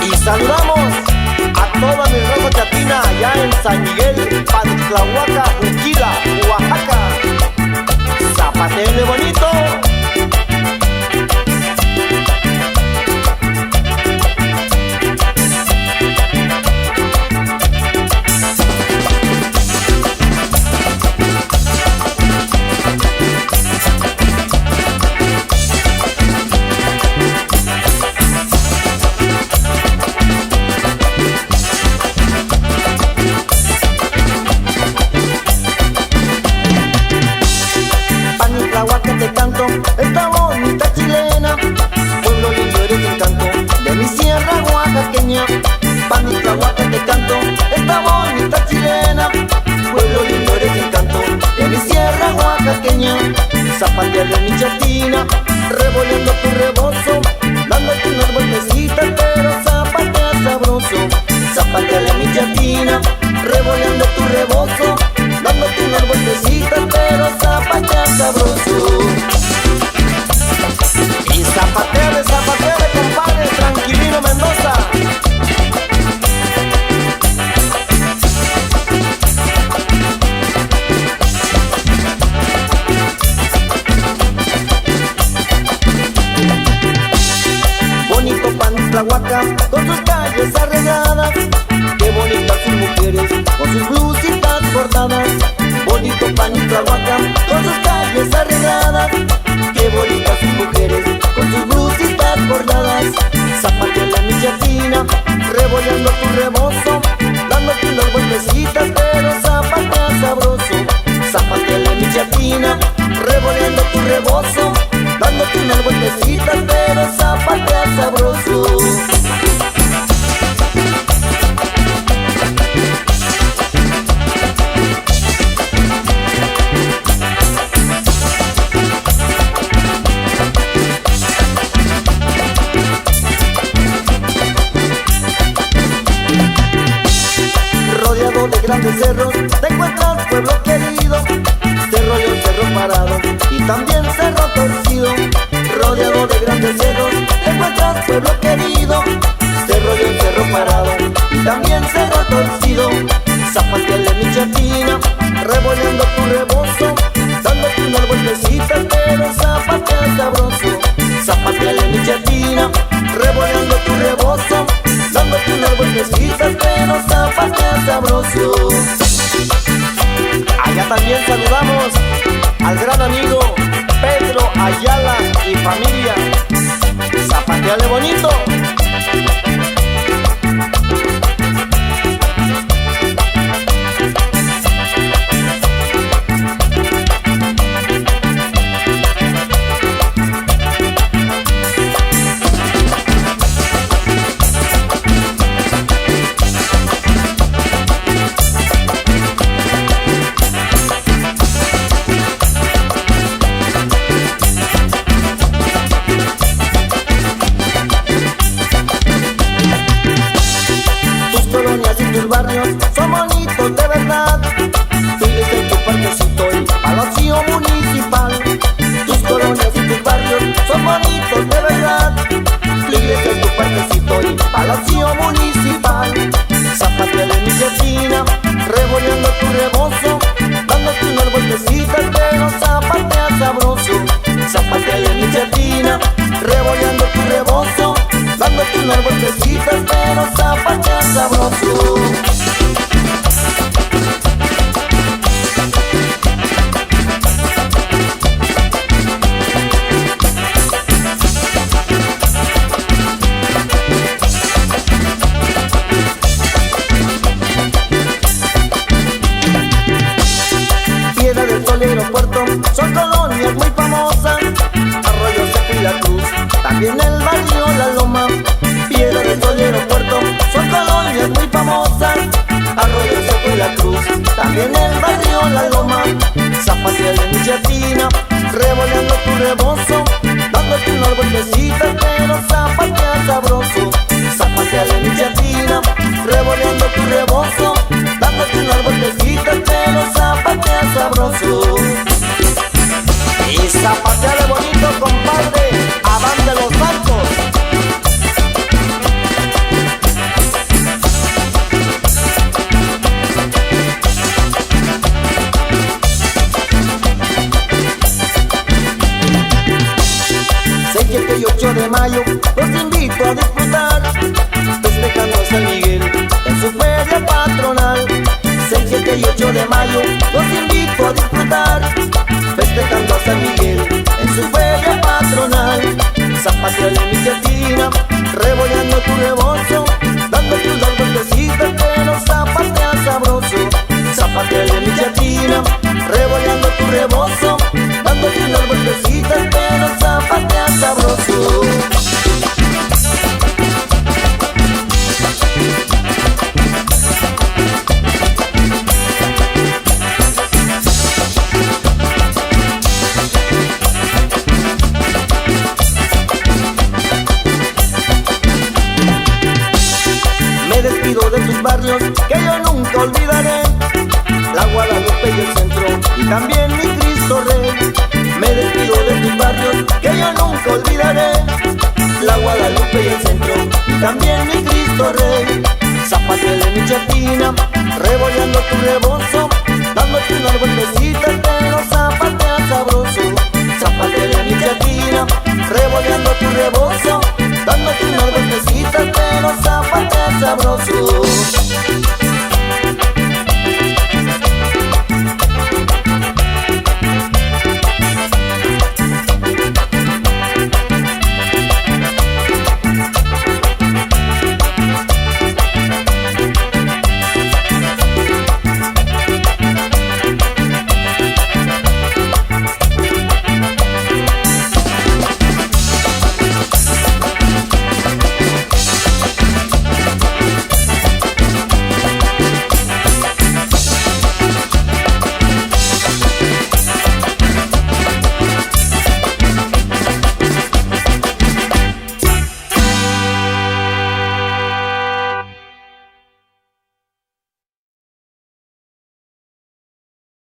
Y saludamos a toda mi raza chatina allá en San Miguel, Pantlahuaca, Juquila, Oaxaca. Zapatele bonito. Te canto esta bonita chilena, pueblo lindo eres el canto de mi sierra oaxaqueña. Pantlahuaca te canto esta bonita chilena, pueblo lindo eres el canto de mi sierra oaxaqueña. Zapateale mi chatina, revoleando tu rebozo, dándote unas vueltecitas, pero zapatea sabroso. Zapateale mi chatina, revoleando tu rebozo, dándote unas vueltecitas, pero zapatea sabroso. Y zapateale, compadre, tranquilino Mendoza. Bonito Pantlahuaca con sus calles arregladas, qué bonitas sus mujeres con sus blusitas bordadas. Bonito Pantlahuaca con sus calles arregladas, qué bonitas sus mujeres con sus blusitas bordadas. Zapateale mi chatina, revoleando tu rebozo, dándote unas vueltecitas, pero zapatea sabroso. Zapateale mi chatina, revoleando tu rebozo, dándote unas vueltecitas, pero zapatea sabroso. Rodeado de grandes cerros te encuentras pueblo querido, cerro y el cerro parado y también cerro torcido. Rodeado de grandes cerros te encuentras pueblo querido, cerro y el cerro parado y también cerro torcido. Zapateale mi chatina, revoleando tu rebozo, dándote unas vueltecitas, pero zapatea sabroso. Zapateale mi chatina, revoleando tu rebozo, dándote unas vueltecitas, pero zapatea sabroso. Allá también saludamos al gran amigo Pedro Ayala y familia. Zapateale bonito. Tus barrios son bonitos de verdad, vives en tu parquecito y palacio municipal. Tus colonias y tus barrios son bonitos de verdad, vives en tu parquecito y palacio municipal. Zapateale mi chatina, revoleando tu rebozo, dándote unas vueltecitas, pero zapatea sabroso. Zapateale mi chatina, revoleando tu rebozo, dándote unas vueltecitas, pero zapatea sabroso. Piedra del Sol y Aeropuerto son colonias muy famosas, Arroyo Seco y La Cruz, también el barrio La Loma. Piedra del Sol y Aeropuerto son colonias muy famosas, Arroyo Seco y La Cruz, también el barrio La Loma. Zapateale mi chatina, revoleando tu rebozo, dándote unas vueltecitas, pero zapatea sabroso. Zapateale mi chatina, revoleando tu rebozo, dándote unas vueltecitas, pero zapatea sabroso. Y zapateale bonito, compadre, avándale de mayo los invito a disfrutar, festejando a San Miguel en su feria patronal. 6, 7 y 8 de mayo los invito a disfrutar, festejando a San Miguel en su feria patronal. Zapateale mi chatina, rebolleando tu rebozo, dándote unas vueltecitas que nos zapatea sabroso. Zapateale mi chatina, rebolleando tu rebozo, dándote unas vueltecitas que nos zapatea sabroso. Me despido de tus barrios que yo nunca olvidaré, la Guadalupe y el centro y también mi Cristo Rey. Me despido de tus barrios que yo nunca olvidaré, la Guadalupe y el centro y también mi Cristo Rey. Zapateale mi chatina, rebolleando tu rebozo, dándote unas vueltecitas que nos zapatea sabroso. Zapateale mi chatina, rebolleando tu rebozo, dándote unas vueltecitas que nos zapatea sabroso.